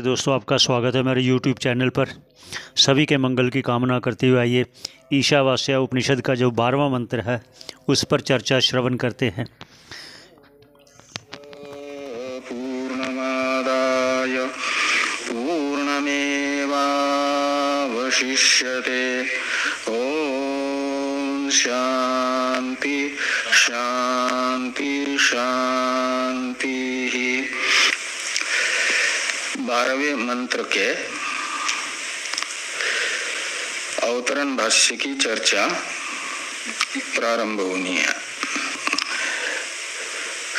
दोस्तों, आपका स्वागत है मेरे YouTube चैनल पर। सभी के मंगल की कामना करते हुए आइए ईशावास्य उपनिषद का जो 12वां मंत्र है उस पर चर्चा श्रवण करते हैं। पूर्णमादाय पूर्णमेवावशिष्यते। ओम शांति शांति शांति। 12वें मंत्र के अवतरण भाष्य की चर्चा प्रारंभ होनी है।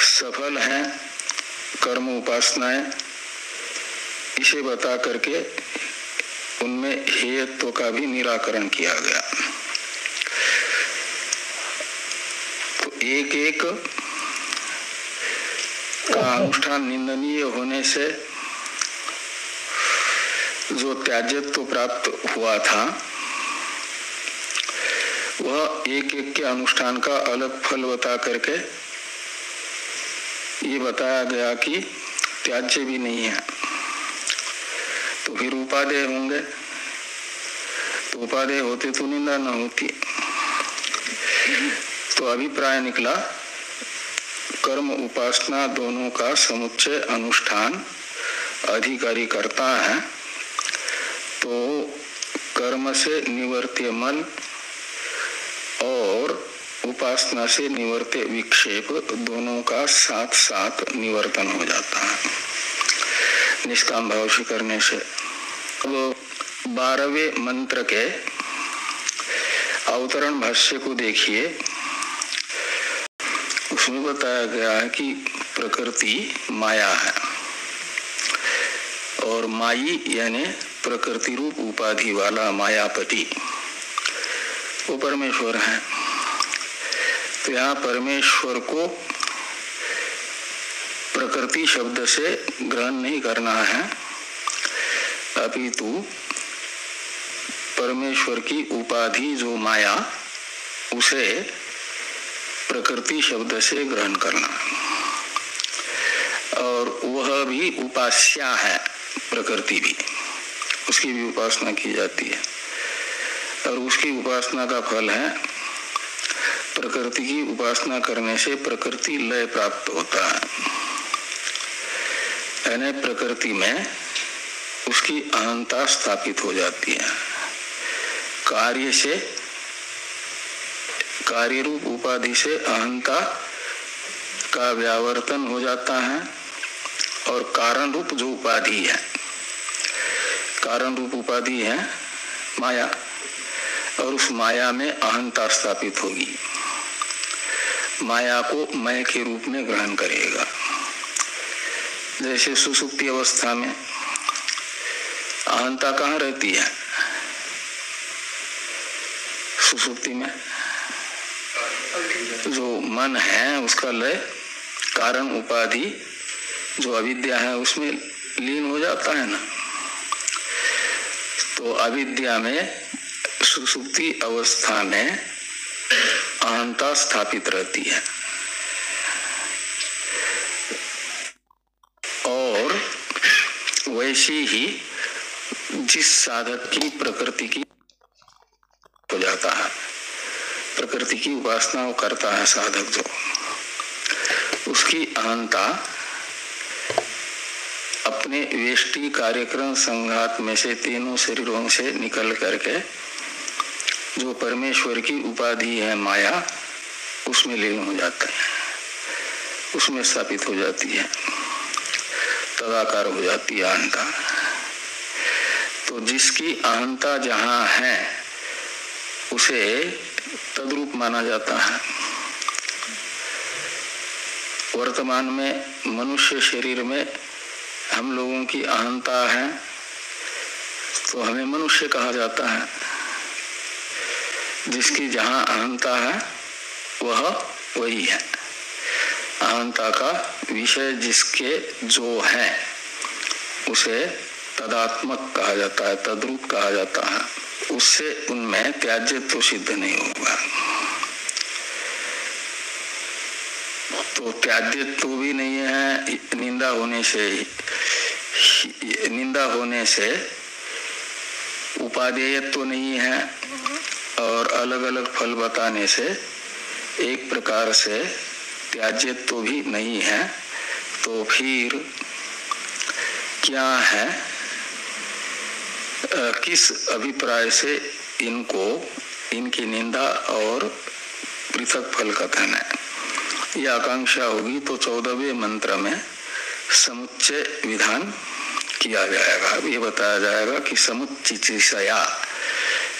सफल है कर्म उपासनाएं, इसे बता करके उनमें हेयत्व का भी निराकरण किया गया। तो एक एक का अनुष्ठान निंदनीय होने से जो त्याज्यत्व प्राप्त हुआ था वह एक एक के अनुष्ठान का अलग फल बता करके ये बताया गया कि त्याज्य भी नहीं है। तो फिर उपादेय होंगे, तो उपादेय होते तो निंदा न होती। तो अभिप्राय निकला कर्म उपासना दोनों का समुच्चय अनुष्ठान अधिकारी करता है, तो कर्म से निवर्त्य मल और उपासना से निवर्त्य विक्षेप दोनों का साथ साथ निवर्तन हो जाता है निष्काम भाव से करने से। अब 12वें मंत्र के अवतरण भाष्य को देखिए, उसमें बताया गया है कि प्रकृति माया है और माई यानी प्रकृति रूप उपाधि वाला मायापति वो परमेश्वर है। तो यहाँ परमेश्वर को प्रकृति शब्द से ग्रहण नहीं करना है, अपितु परमेश्वर की उपाधि जो माया उसे प्रकृति शब्द से ग्रहण करना, और वह भी उपास्या है। प्रकृति भी, उसकी भी उपासना की जाती है और उसकी उपासना का फल है प्रकृति की उपासना करने से प्रकृति लय प्राप्त होता है। यानी प्रकृति में उसकी अहंता स्थापित हो जाती है। कार्य से, कार्य रूप उपाधि से अहंता का व्यावर्तन हो जाता है और कारण रूप जो उपाधि है, कारण रूप उपाधि है माया, और उस माया में अहंता स्थापित होगी। माया को मैं के रूप में ग्रहण करेगा। जैसे सुसुप्ति अवस्था में अहंता कहाँ रहती है? सुसुप्ति में जो मन है उसका लय कारण उपाधि जो अविद्या है उसमें लीन हो जाता है ना। तो अविद्या में सुसुप्ति अवस्था में अहंता स्थापित रहती है और वैसी ही जिस साधक की प्रकृति की हो जाता है, प्रकृति की उपासना वो करता है साधक, जो उसकी अहंता अपने वेष्टि कार्यक्रम संघात में से तीनों शरीरों से निकल करके जो परमेश्वर की उपाधि है माया उसमें लीन हो जाता है, उसमें स्थापित हो जाती है, तदाकार हो जाती है अहंता। तो जिसकी अहंता जहाँ है उसे तद्रूप माना जाता है। वर्तमान में मनुष्य शरीर में हम लोगों की अहंता है तो हमें मनुष्य कहा जाता है। जिसकी जहाँ अहंता है वह वही है। अहंता का विषय जिसके जो है उसे तदात्मक कहा जाता है, तद्रूप कहा जाता है। उससे उनमें त्याज्यत्व सिद्ध नहीं होगा। तो त्याज्यत्व भी नहीं है, निंदा होने से निंदा होने से उपादेयत्व तो नहीं है और अलग अलग फल बताने से एक प्रकार से त्याज्यत्व तो भी नहीं है, तो फिर क्या है, किस अभिप्राय से इनको इनकी निंदा और पृथक फल कथन है, यह आकांक्षा होगी तो 14वें मंत्र में समुच्चय विधान किया जाएगा। ये बताया जाएगा कि समुच्चिचिषया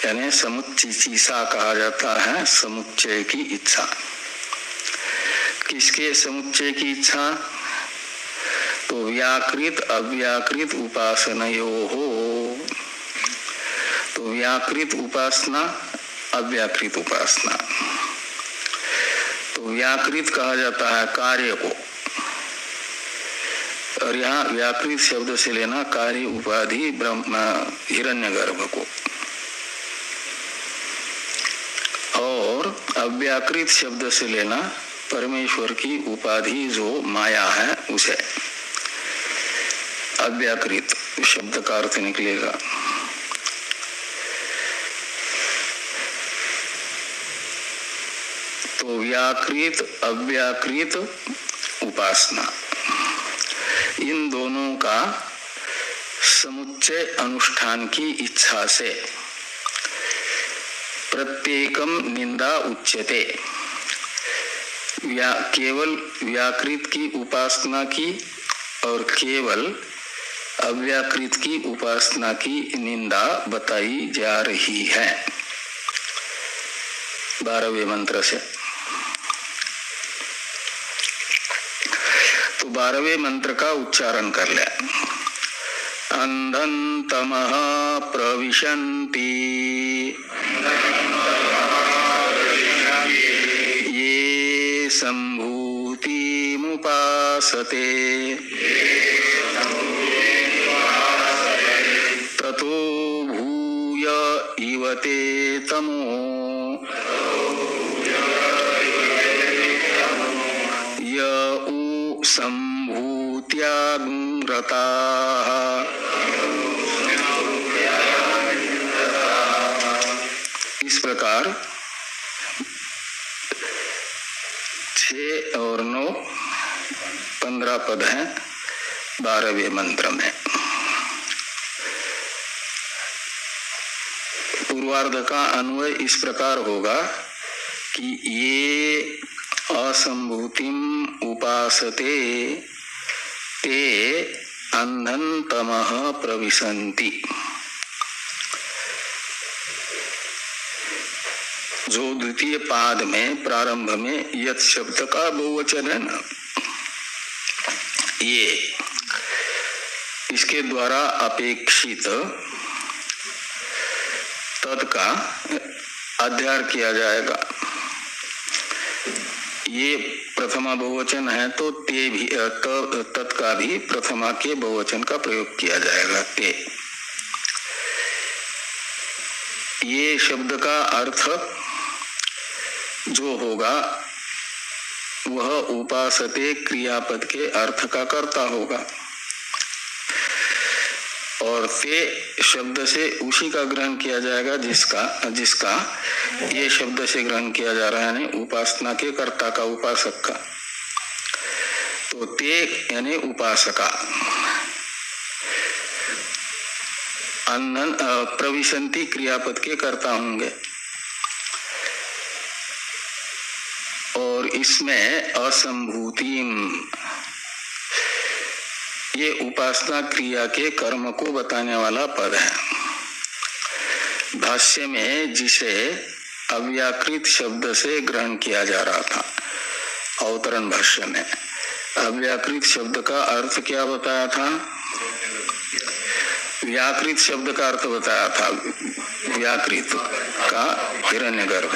यानी समुच्चिचिषा कहा जाता है समुच्चय की इच्छा। किसके समुच्चय की इच्छा? तो व्याकृत अव्याकृत उपासनयोः हो। तो व्याकृत उपासना अव्याकृत उपासना। तो व्याकृत कहा जाता है कार्य को, और यहाँ व्याकृत शब्द से लेना कार्य उपाधि ब्रह्म हिरण्यगर्भ को, और अव्याकृत शब्द से लेना परमेश्वर की उपाधि जो माया है उसे। अव्याकृत शब्द का अर्थ निकलेगा। तो व्याकृत अव्याकृत उपासना, इन दोनों का समुच्चय अनुष्ठान की इच्छा से प्रत्येकम निंदा उच्यते। केवल व्याकृत की उपासना की और केवल अव्याकृत की उपासना की निंदा बताई जा रही है 12वें मंत्र से। तो 12वें मंत्र का उच्चारण कर ले। अंधन्तमः प्रविशन्ति ये सम्भूतिमुपासते ततो भूय इव ते तमो य उ सम्भूत्याग्रताः। इस प्रकार 6 और 9 15 पद हैं 12वें मंत्र में। पूर्वार्ध का अन्वय इस प्रकार होगा कि ये असंभूतिम उपासते ते अंधन्तमः प्रविशन्ति। जो द्वितीय पाद में प्रारंभ में यत् शब्द का बहुवचन है ना, ये इसके द्वारा अपेक्षित तत् का अध्यार किया जाएगा। ये प्रथमा बहुवचन है तो ते भी तत् का भी प्रथमा के बहुवचन का प्रयोग किया जाएगा ते। ये शब्द का अर्थ जो होगा वह उपासते क्रियापद के अर्थ का कर्ता होगा, और ते शब्द से उसी का ग्रहण किया जाएगा जिसका ये शब्द से ग्रहण किया जा रहा है, उपासना के कर्ता का, उपासक का। तो ते यानी उपासका। प्रविशन्ति क्रियापद के कर्ता होंगे, और इसमें असंभूतिम ये उपासना क्रिया के कर्म को बताने वाला पद है। भाष्य में जिसे अव्याकृत शब्द से ग्रहण किया जा रहा था, अवतरण भाष्य में अव्याकृत शब्द का अर्थ क्या बताया था? व्याकृत शब्द का अर्थ बताया था, व्याकृत का हिरण्यगर्भ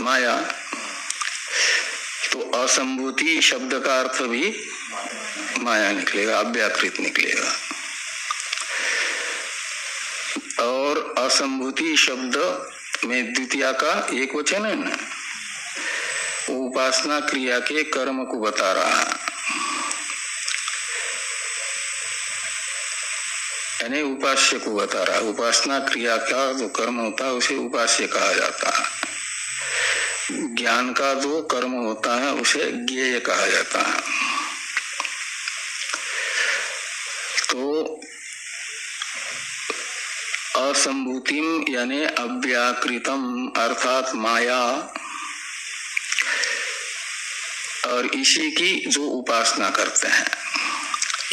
माया। तो असंभूति शब्द का अर्थ भी माया निकलेगा, अव्याकृत निकलेगा। और असंभूति शब्द में द्वितीया का एक वचन है ना, उपासना क्रिया के कर्म को बता रहा है। यानी उपास्य को बता रहा है। उपासना क्रिया का जो कर्म होता है उसे उपास्य कहा जाता है। ज्ञान का जो कर्म होता है उसे ज्ञेय कहा जाता है। तो असंभूतिम यानी अव्याकृतम अर्थात माया और इसी की जो उपासना करते हैं,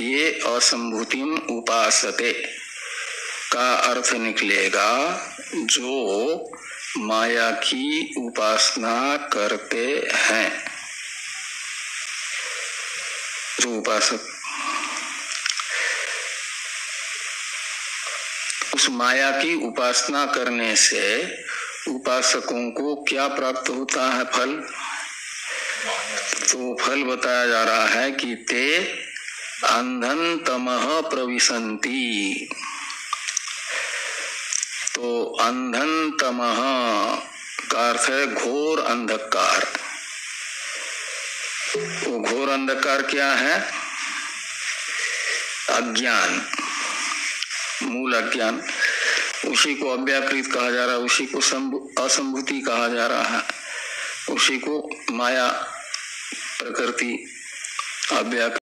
ये असंभूतिम उपासते का अर्थ निकलेगा जो माया की उपासना करते हैं। जो उपासक उस माया की उपासना करने से उपासकों को क्या प्राप्त होता है फल? तो फल बताया जा रहा है कि ते अंधन तमः प्रविशन्ति। तो अंधन तमः का अर्थ है घोर अंधकार। वो घोर अंधकार क्या है? अज्ञान, मूल अज्ञान। उसी को अव्याकृत कहा जा रहा है, उसी को असंभूति कहा जा रहा है, उसी को माया प्रकृति अव्याकृत